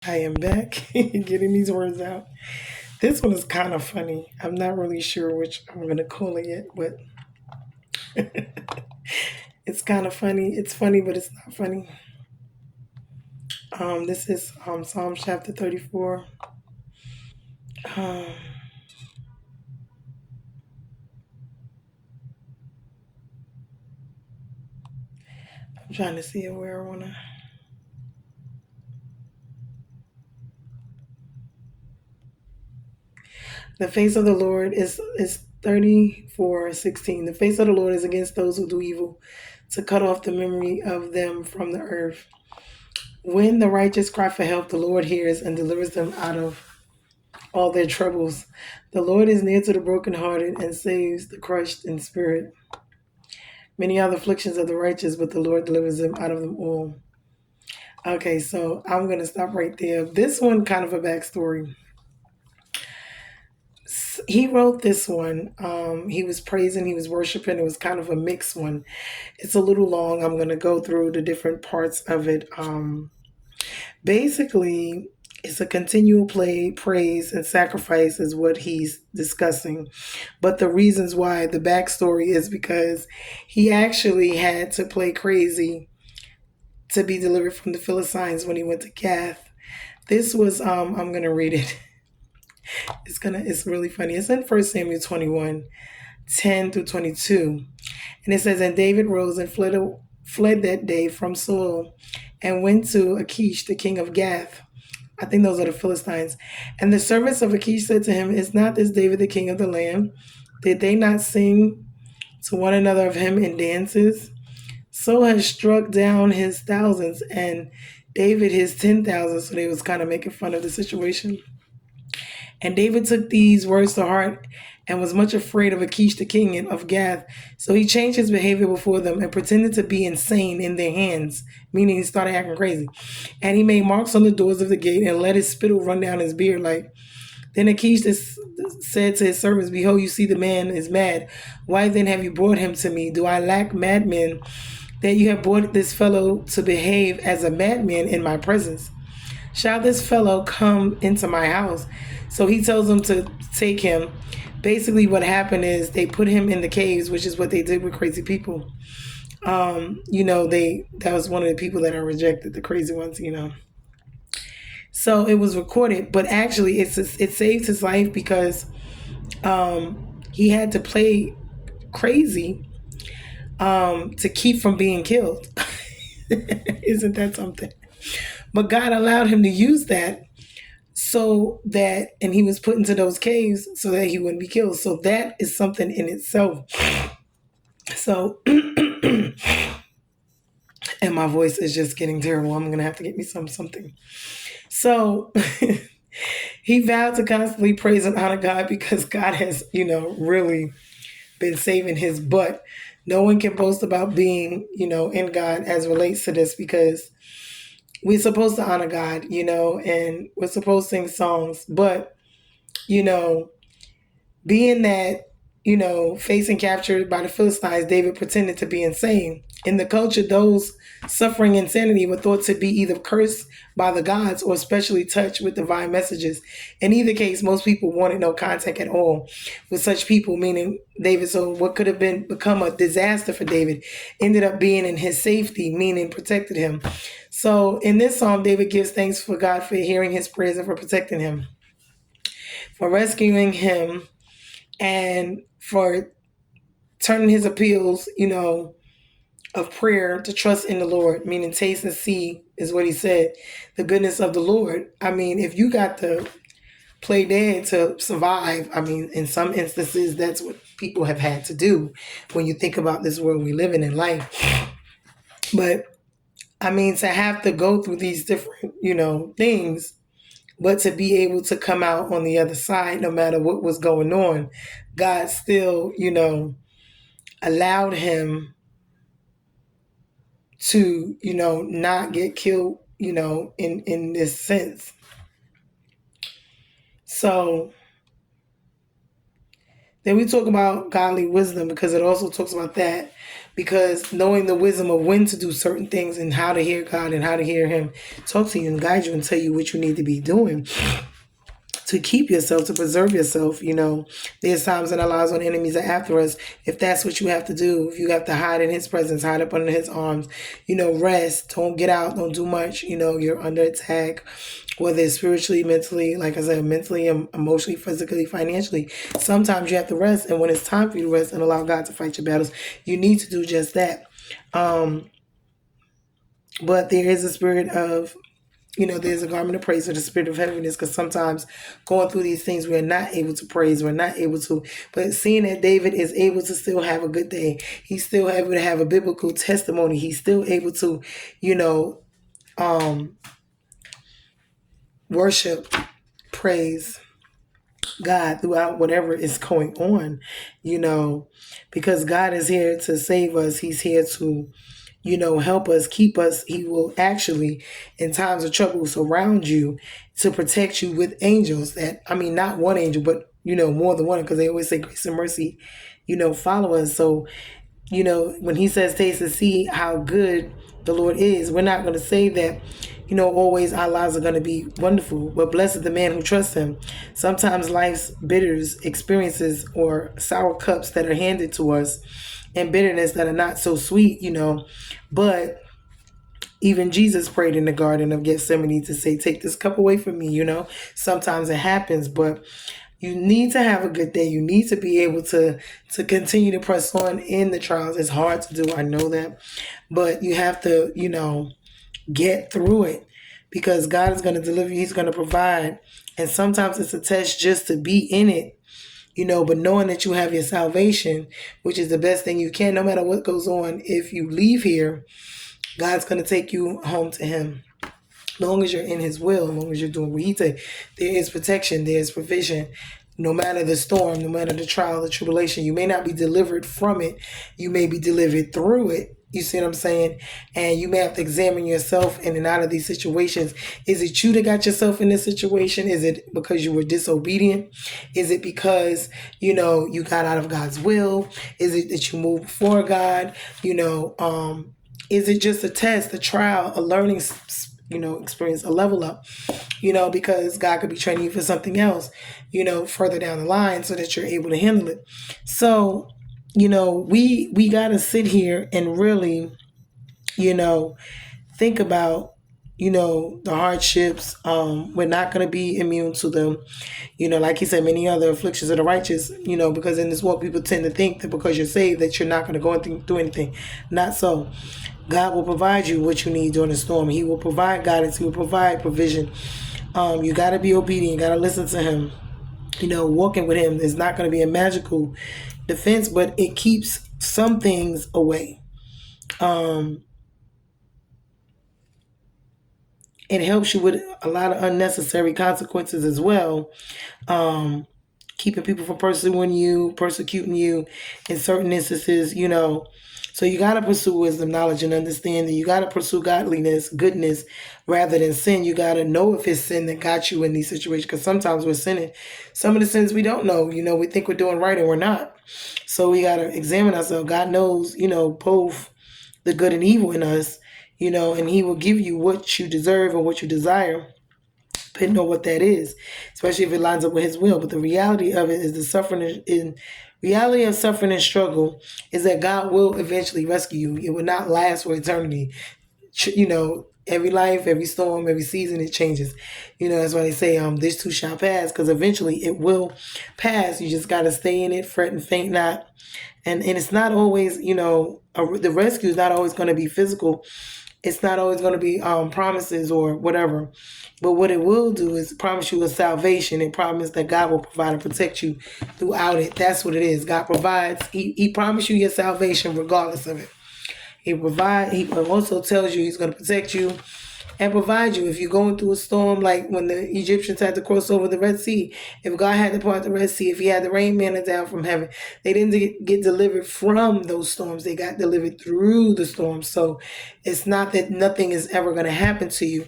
I am back getting these words out. This one is kind of funny. I'm not really sure which I'm going to call it yet, but it's kind of funny. It's funny, but it's not funny. This is Psalm chapter 34. Um, I'm trying to see where I want to. The face of the Lord is 34:16. The face of the Lord is against those who do evil, to cut off the memory of them from the earth. When the righteous cry for help, the Lord hears and delivers them out of all their troubles. The Lord is near to the brokenhearted and saves the crushed in spirit. Many are the afflictions of the righteous, but the Lord delivers them out of them all. Okay, so I'm going to stop right there. This one, kind of a backstory. He wrote this one. He was praising, he was worshiping. It was kind of a mixed one. It's a little long. I'm going to go through the different parts of it. Basically, it's a continual praise and sacrifice is what he's discussing. But the reasons why, the backstory is because he actually had to play crazy to be delivered from the Philistines when he went to Gath. This was I'm gonna read it. It's really funny. It's in 1 Samuel 21:10 through 22. And it says, and David rose and fled that day from Saul and went to Achish, the king of Gath. I think those are the Philistines. And the servants of Achish said to him, is not this David the king of the land? Did they not sing to one another of him in dances? Saul has struck down his thousands and David his 10,000. So they was kind of making fun of the situation. And David took these words to heart and was much afraid of Achish the king of Gath. So he changed his behavior before them and pretended to be insane in their hands, meaning he started acting crazy. And he made marks on the doors of the gate and let his spittle run down his beard. Then Achish said to his servants, behold, you see the man is mad. Why then have you brought him to me? Do I lack madmen that you have brought this fellow to behave as a madman in my presence? Shall this fellow come into my house? So he tells them to take him. Basically, what happened is they put him in the caves, which is what they did with crazy people. That was one of the people that are rejected, the crazy ones. So it was recorded, but actually, it saved his life because he had to play crazy to keep from being killed. Isn't that something? But God allowed him to use that and he was put into those caves so that he wouldn't be killed. So that is something in itself. So, and my voice is just getting terrible. I'm going to have to get me something. So he vowed to constantly praise and honor God because God has, really been saving his butt. No one can boast about being, in God as relates to this because we're supposed to honor God, and we're supposed to sing songs. But, being that, facing captured by the Philistines, David pretended to be insane. In the culture, those suffering insanity were thought to be either cursed by the gods or especially touched with divine messages. In either case, most people wanted no contact at all with such people, meaning David. So what could have become a disaster for David ended up being in his safety, meaning protected him. So in this psalm, David gives thanks for God for hearing his prayers and for protecting him, for rescuing him, and for turning his appeals, of prayer to trust in the Lord, meaning taste and see is what he said, the goodness of the Lord. I mean, if you got to play dead to survive, I mean, in some instances, that's what people have had to do when you think about this world we live in life. But I mean, to have to go through these different, things, but to be able to come out on the other side, no matter what was going on, God still, allowed him to, not get killed, in this sense. So Then we talk about godly wisdom because it also talks about that. Because knowing the wisdom of when to do certain things and how to hear God and how to hear Him talk to you and guide you and tell you what you need to be doing to keep yourself, to preserve yourself. There's times in our lives when enemies are after us. If that's what you have to do, if you have to hide in His presence, hide up under His arms, rest, don't get out, don't do much. You're under attack, whether it's spiritually, mentally, like I said, mentally, emotionally, physically, financially. Sometimes you have to rest, and when it's time for you to rest and allow God to fight your battles, you need to do just that. But there is a spirit of there's a garment of praise or the spirit of heaviness, because sometimes going through these things, we're not able to praise, we're not able to. But seeing that David is able to still have a good day, he's still able to have a biblical testimony, he's still able to, worship, praise God throughout whatever is going on, because God is here to save us. He's here to help us, keep us. He will actually, in times of trouble, surround you to protect you with angels not one angel, but, more than one, because they always say grace and mercy, follow us. So, when He says taste and see how good the Lord is, we're not going to say that, always our lives are going to be wonderful, but blessed the man who trusts Him. Sometimes life's bitters, experiences, or sour cups that are handed to us, and bitterness that are not so sweet, but even Jesus prayed in the Garden of Gethsemane to say, take this cup away from me, Sometimes it happens, but you need to have a good day. You need to be able to continue to press on in the trials. It's hard to do, I know that, but you have to, get through it, because God is going to deliver you. He's going to provide. And sometimes it's a test just to be in it, but knowing that you have your salvation, which is the best thing you can, no matter what goes on. If you leave here, God's going to take you home to Him. As long as you're in His will, as long as you're doing what He said, there is protection, there is provision. No matter the storm, no matter the trial, the tribulation, you may not be delivered from it. You may be delivered through it. You see what I'm saying? And you may have to examine yourself in and out of these situations. Is it you that got yourself in this situation? Is it because you were disobedient? Is it because, you got out of God's will? Is it that you moved before God? Is it just a test, a trial, a learning experience, a level up, because God could be training you for something else, further down the line, so that you're able to handle it. So, we got to sit here and really, think about, the hardships. We're not going to be immune to them. Like He said, many other afflictions of the righteous, because in this world, people tend to think that because you're saved that you're not going to go through anything. Not so. God will provide you what you need during the storm. He will provide guidance. He will provide provision. You got to be obedient. You got to listen to Him. Walking with Him is not going to be a magical defense, but it keeps some things away. It helps you with a lot of unnecessary consequences as well. Keeping people from persecuting you in certain instances, So you got to pursue wisdom, knowledge, and understanding. You got to pursue godliness, goodness, rather than sin. You got to know if it's sin that got you in these situations, because sometimes we're sinning. Some of the sins we don't know. We think we're doing right and we're not. So we got to examine ourselves. God knows, both the good and evil in us, and He will give you what you deserve and what you desire, depending on what that is, especially if it lines up with His will. But the reality of it is reality of suffering and struggle is that God will eventually rescue you. It will not last for eternity. Every life, every storm, every season, it changes. That's why they say, this too shall pass, because eventually it will pass. You just got to stay in it, fret and faint not. And it's not always, the rescue is not always going to be physical. It's not always going to be promises or whatever. But what it will do is promise you a salvation and promise that God will provide and protect you throughout it. That's what it is. God provides. He promised you your salvation regardless of it. He also tells you He's going to protect you and provide you. If you're going through a storm, like when the Egyptians had to cross over the Red Sea, if God had to part the Red Sea, if He had the rain manna down from heaven, they didn't get delivered from those storms. They got delivered through the storms. So it's not that nothing is ever going to happen to you.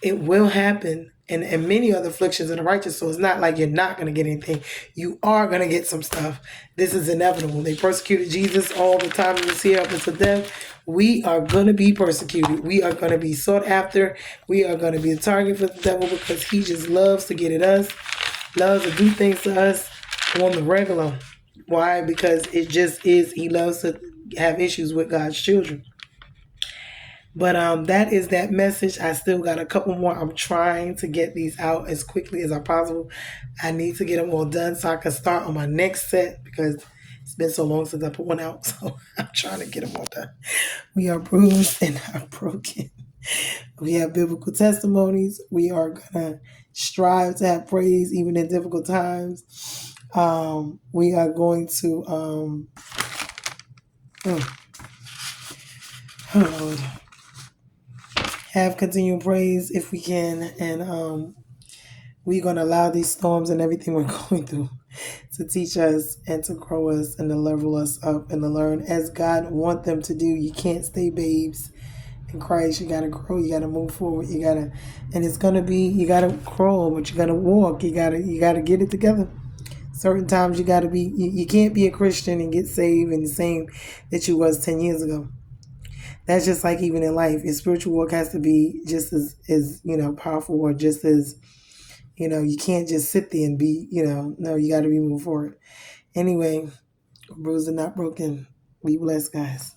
It will happen. and many other afflictions of the righteous. So it's not like you're not going to get anything. You are going to get some stuff. This is inevitable. They persecuted Jesus all the time he was here up until death. We are going to be persecuted. We are going to be sought after. We are going to be a target for the devil because he just loves to get at us, loves to do things to us on the regular. Why? Because it just is, he loves to have issues with God's children. But that is that message. I still got a couple more. I'm trying to get these out as quickly as I possible. I need to get them all done so I can start on my next set because it's been so long since I put one out. So I'm trying to get them all done. We are bruised and not broken. We have biblical testimonies. We are going to strive to have praise even in difficult times. We are going to, Lord, have continual praise if we can. And we're going to allow these storms and everything we're going through to teach us and to grow us and to level us up and to learn as God want them to do. You can't stay babes in Christ. You got to grow. You got to move forward. You got to, and it's going to be, you got to crawl, but you got to walk. You got to get it together. Certain times you got to be, you can't be a Christian and get saved and the same that you was 10 years ago. That's just like even in life. Your spiritual walk has to be just as powerful, or just as, you can't just sit there and be, no, you got to be moving forward. Anyway, bruised and not broken. Be blessed, guys.